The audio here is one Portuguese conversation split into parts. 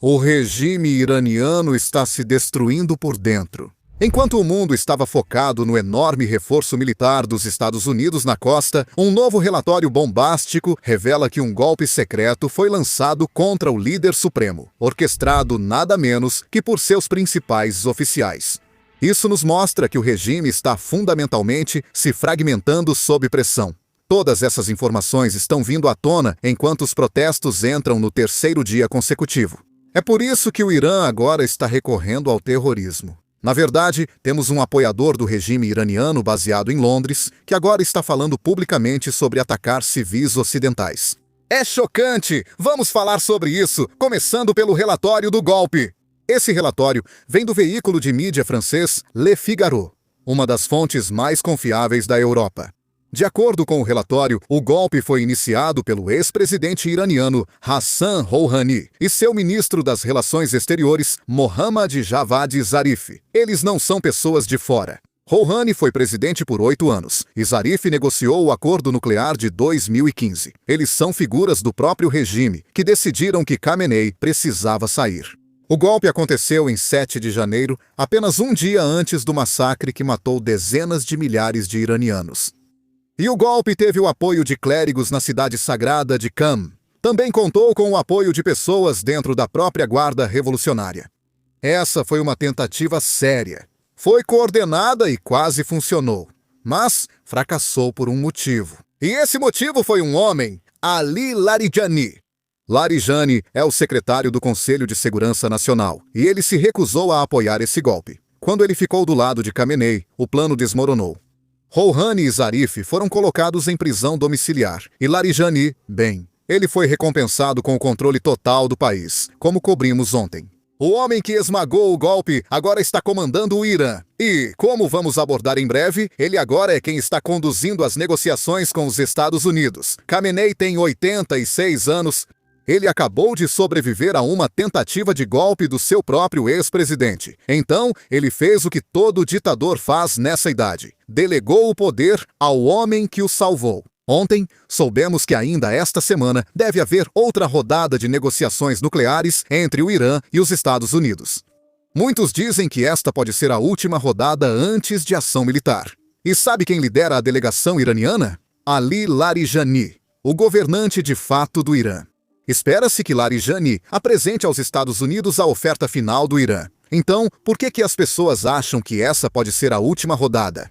O regime iraniano está se destruindo por dentro. Enquanto o mundo estava focado no enorme reforço militar dos Estados Unidos na costa, um novo relatório bombástico revela que um golpe secreto foi lançado contra o líder supremo, orquestrado nada menos que por seus principais oficiais. Isso nos mostra que o regime está fundamentalmente se fragmentando sob pressão. Todas essas informações estão vindo à tona enquanto os protestos entram no terceiro dia consecutivo. É por isso que o Irã agora está recorrendo ao terrorismo. Na verdade, temos um apoiador do regime iraniano baseado em Londres, que agora está falando publicamente sobre atacar civis ocidentais. É chocante! Vamos falar sobre isso, começando pelo relatório do golpe. Esse relatório vem do veículo de mídia francês Le Figaro, uma das fontes mais confiáveis da Europa. De acordo com o relatório, o golpe foi iniciado pelo ex-presidente iraniano Hassan Rouhani e seu ministro das Relações Exteriores, Mohammad Javad Zarif. Eles não são pessoas de fora. Rouhani foi presidente por 8 anos e Zarif negociou o acordo nuclear de 2015. Eles são figuras do próprio regime que decidiram que Khamenei precisava sair. O golpe aconteceu em 7 de janeiro, apenas um dia antes do massacre que matou dezenas de milhares de iranianos. E o golpe teve o apoio de clérigos na cidade sagrada de Qam. Também contou com o apoio de pessoas dentro da própria Guarda Revolucionária. Essa foi uma tentativa séria. Foi coordenada e quase funcionou. Mas fracassou por um motivo. E esse motivo foi um homem, Ali Larijani. Larijani é o secretário do Conselho de Segurança Nacional, e ele se recusou a apoiar esse golpe. Quando ele ficou do lado de Khamenei, o plano desmoronou. Rouhani e Zarif foram colocados em prisão domiciliar, e Larijani, bem, ele foi recompensado com o controle total do país, como cobrimos ontem. O homem que esmagou o golpe agora está comandando o Irã. E, como vamos abordar em breve, ele agora é quem está conduzindo as negociações com os Estados Unidos. Khamenei tem 86 anos. Ele acabou de sobreviver a uma tentativa de golpe do seu próprio ex-presidente. Então, ele fez o que todo ditador faz nessa idade. Delegou o poder ao homem que o salvou. Ontem, soubemos que ainda esta semana deve haver outra rodada de negociações nucleares entre o Irã e os Estados Unidos. Muitos dizem que esta pode ser a última rodada antes de ação militar. E sabe quem lidera a delegação iraniana? Ali Larijani, o governante de fato do Irã. Espera-se que Larijani apresente aos Estados Unidos a oferta final do Irã. Então, por que as pessoas acham que essa pode ser a última rodada?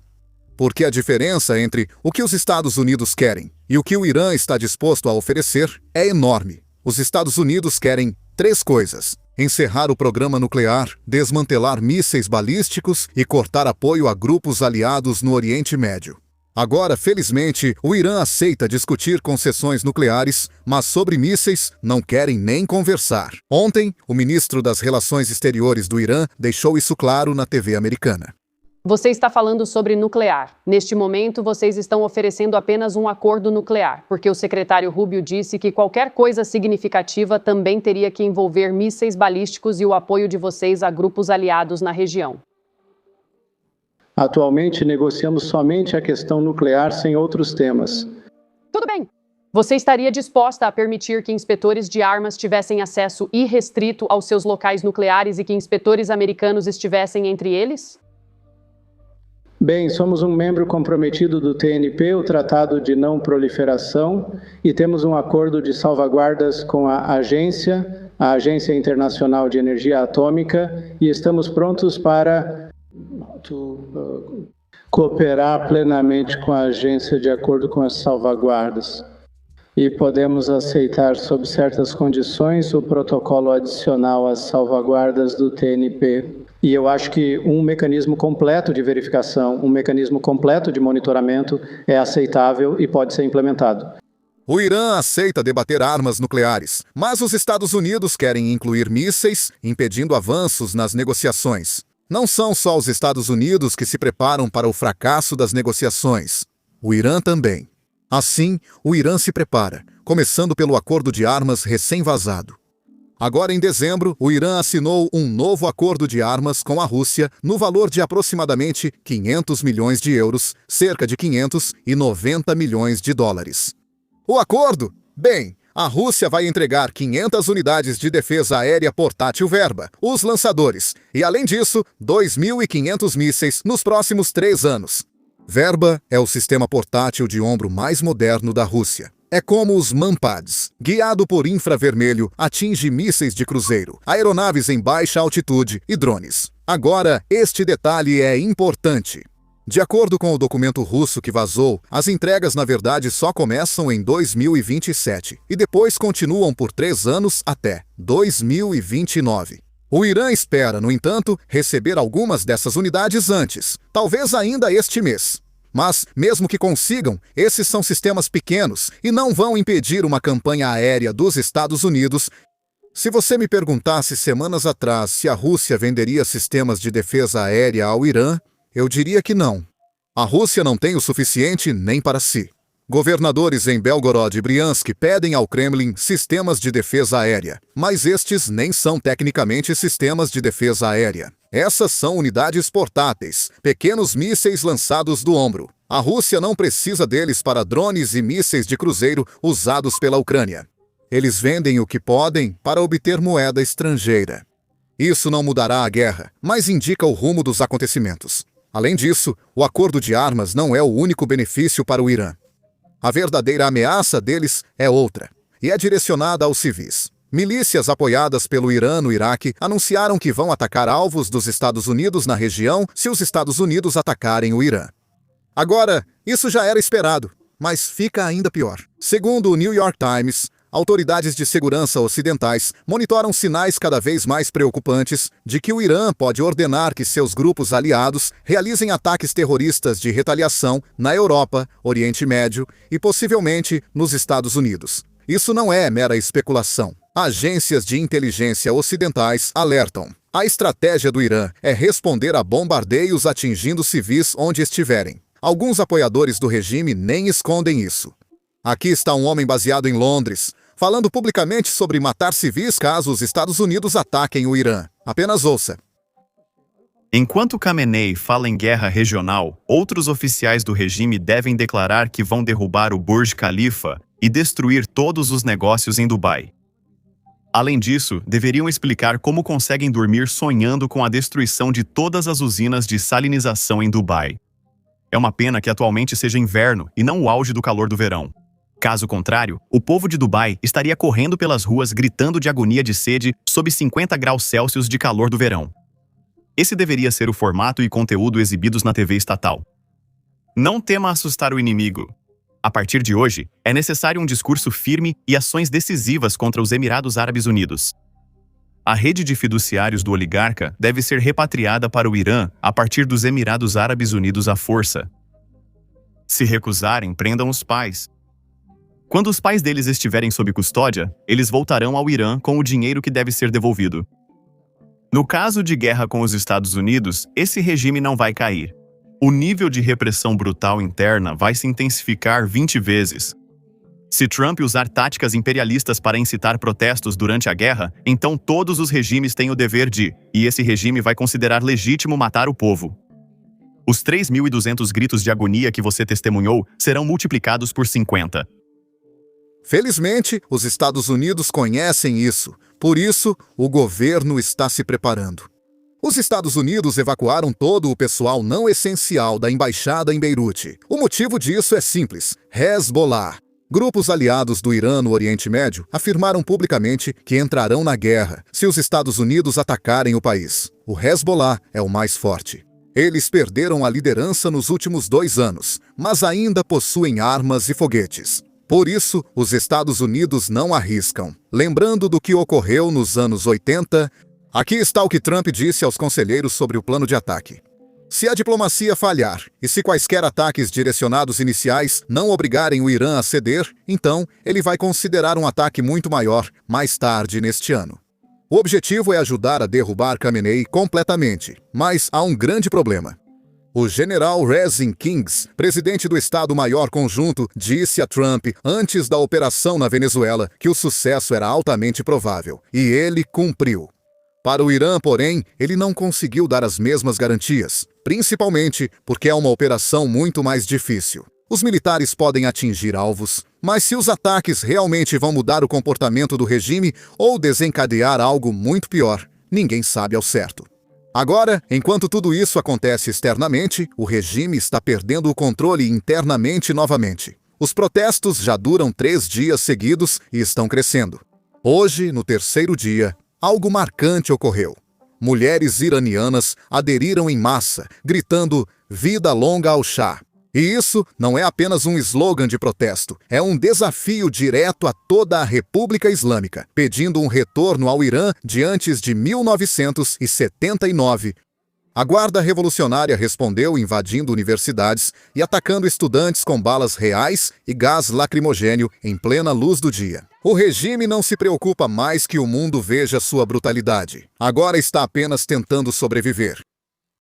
Porque a diferença entre o que os Estados Unidos querem e o que o Irã está disposto a oferecer é enorme. Os Estados Unidos querem 3 coisas: encerrar o programa nuclear, desmantelar mísseis balísticos e cortar apoio a grupos aliados no Oriente Médio. Agora, felizmente, o Irã aceita discutir concessões nucleares, mas sobre mísseis não querem nem conversar. Ontem, o ministro das Relações Exteriores do Irã deixou isso claro na TV americana. Você está falando sobre nuclear. Neste momento, vocês estão oferecendo apenas um acordo nuclear, porque o secretário Rubio disse que qualquer coisa significativa também teria que envolver mísseis balísticos e o apoio de vocês a grupos aliados na região. Atualmente, negociamos somente a questão nuclear sem outros temas. Tudo bem. Você estaria disposta a permitir que inspetores de armas tivessem acesso irrestrito aos seus locais nucleares e que inspetores americanos estivessem entre eles? Bem, somos um membro comprometido do TNP, o Tratado de Não Proliferação, e temos um acordo de salvaguardas com a Agência Internacional de Energia Atômica, e estamos prontos para cooperar plenamente com a agência de acordo com as salvaguardas. E podemos aceitar, sob certas condições, o protocolo adicional às salvaguardas do TNP. E eu acho que um mecanismo completo de verificação, um mecanismo completo de monitoramento é aceitável e pode ser implementado. O Irã aceita debater armas nucleares, mas os Estados Unidos querem incluir mísseis, impedindo avanços nas negociações. Não são só os Estados Unidos que se preparam para o fracasso das negociações. O Irã também. Assim, o Irã se prepara, começando pelo acordo de armas recém-vazado. Agora, em dezembro, o Irã assinou um novo acordo de armas com a Rússia no valor de aproximadamente 500 milhões de euros, cerca de 590 milhões de dólares. O acordo? Bem, A Rússia vai entregar 500 unidades de defesa aérea portátil Verba, os lançadores, e além disso, 2.500 mísseis nos próximos 3 anos. Verba é o sistema portátil de ombro mais moderno da Rússia. É como os Manpads. Guiado por infravermelho, atinge mísseis de cruzeiro, aeronaves em baixa altitude e drones. Agora, este detalhe é importante. De acordo com o documento russo que vazou, as entregas na verdade só começam em 2027 e depois continuam por 3 anos até 2029. O Irã espera, no entanto, receber algumas dessas unidades antes, talvez ainda este mês. Mas, mesmo que consigam, esses são sistemas pequenos e não vão impedir uma campanha aérea dos Estados Unidos. Se você me perguntasse semanas atrás se a Rússia venderia sistemas de defesa aérea ao Irã, eu diria que não. A Rússia não tem o suficiente nem para si. Governadores em Belgorod e Briansk pedem ao Kremlin sistemas de defesa aérea, mas estes nem são tecnicamente sistemas de defesa aérea. Essas são unidades portáteis, pequenos mísseis lançados do ombro. A Rússia não precisa deles para drones e mísseis de cruzeiro usados pela Ucrânia. Eles vendem o que podem para obter moeda estrangeira. Isso não mudará a guerra, mas indica o rumo dos acontecimentos. Além disso, o acordo de armas não é o único benefício para o Irã. A verdadeira ameaça deles é outra, e é direcionada aos civis. Milícias apoiadas pelo Irã no Iraque anunciaram que vão atacar alvos dos Estados Unidos na região se os Estados Unidos atacarem o Irã. Agora, isso já era esperado, mas fica ainda pior. Segundo o New York Times, autoridades de segurança ocidentais monitoram sinais cada vez mais preocupantes de que o Irã pode ordenar que seus grupos aliados realizem ataques terroristas de retaliação na Europa, Oriente Médio e possivelmente nos Estados Unidos. Isso não é mera especulação. Agências de inteligência ocidentais alertam. A estratégia do Irã é responder a bombardeios atingindo civis onde estiverem. Alguns apoiadores do regime nem escondem isso. Aqui está um homem baseado em Londres, falando publicamente sobre matar civis caso os Estados Unidos ataquem o Irã. Apenas ouça. Enquanto Khamenei fala em guerra regional, outros oficiais do regime devem declarar que vão derrubar o Burj Khalifa e destruir todos os negócios em Dubai. Além disso, deveriam explicar como conseguem dormir sonhando com a destruição de todas as usinas de salinização em Dubai. É uma pena que atualmente seja inverno e não o auge do calor do verão. Caso contrário, o povo de Dubai estaria correndo pelas ruas gritando de agonia de sede sob 50 graus Celsius de calor do verão. Esse deveria ser o formato e conteúdo exibidos na TV estatal. Não tema assustar o inimigo. A partir de hoje, é necessário um discurso firme e ações decisivas contra os Emirados Árabes Unidos. A rede de fiduciários do oligarca deve ser repatriada para o Irã a partir dos Emirados Árabes Unidos à força. Se recusarem, prendam os pais. Quando os pais deles estiverem sob custódia, eles voltarão ao Irã com o dinheiro que deve ser devolvido. No caso de guerra com os Estados Unidos, esse regime não vai cair. O nível de repressão brutal interna vai se intensificar 20 vezes. Se Trump usar táticas imperialistas para incitar protestos durante a guerra, então todos os regimes têm o dever de, e esse regime vai considerar legítimo matar o povo. Os 3.200 gritos de agonia que você testemunhou serão multiplicados por 50. Felizmente, os Estados Unidos conhecem isso, por isso, o governo está se preparando. Os Estados Unidos evacuaram todo o pessoal não essencial da embaixada em Beirute. O motivo disso é simples: Hezbollah. Grupos aliados do Irã no Oriente Médio afirmaram publicamente que entrarão na guerra se os Estados Unidos atacarem o país. O Hezbollah é o mais forte. Eles perderam a liderança nos últimos 2 anos, mas ainda possuem armas e foguetes. Por isso, os Estados Unidos não arriscam. Lembrando do que ocorreu nos anos 80, aqui está o que Trump disse aos conselheiros sobre o plano de ataque. Se a diplomacia falhar e se quaisquer ataques direcionados iniciais não obrigarem o Irã a ceder, então ele vai considerar um ataque muito maior mais tarde neste ano. O objetivo é ajudar a derrubar Khamenei completamente, mas há um grande problema. O general Rezin Kings, presidente do Estado-Maior Conjunto, disse a Trump antes da operação na Venezuela que o sucesso era altamente provável, e ele cumpriu. Para o Irã, porém, ele não conseguiu dar as mesmas garantias, principalmente porque é uma operação muito mais difícil. Os militares podem atingir alvos, Mas se os ataques realmente vão mudar o comportamento do regime ou desencadear algo muito pior, ninguém sabe ao certo. Agora, enquanto tudo isso acontece externamente, o regime está perdendo o controle internamente novamente. Os protestos já duram 3 dias seguidos e estão crescendo. Hoje, no 3º dia, algo marcante ocorreu. Mulheres iranianas aderiram em massa, gritando "Vida longa ao Shah". E isso não é apenas um slogan de protesto, é um desafio direto a toda a República Islâmica, pedindo um retorno ao Irã de antes de 1979. A Guarda Revolucionária respondeu invadindo universidades e atacando estudantes com balas reais e gás lacrimogênio em plena luz do dia. O regime não se preocupa mais que o mundo veja sua brutalidade. Agora está apenas tentando sobreviver.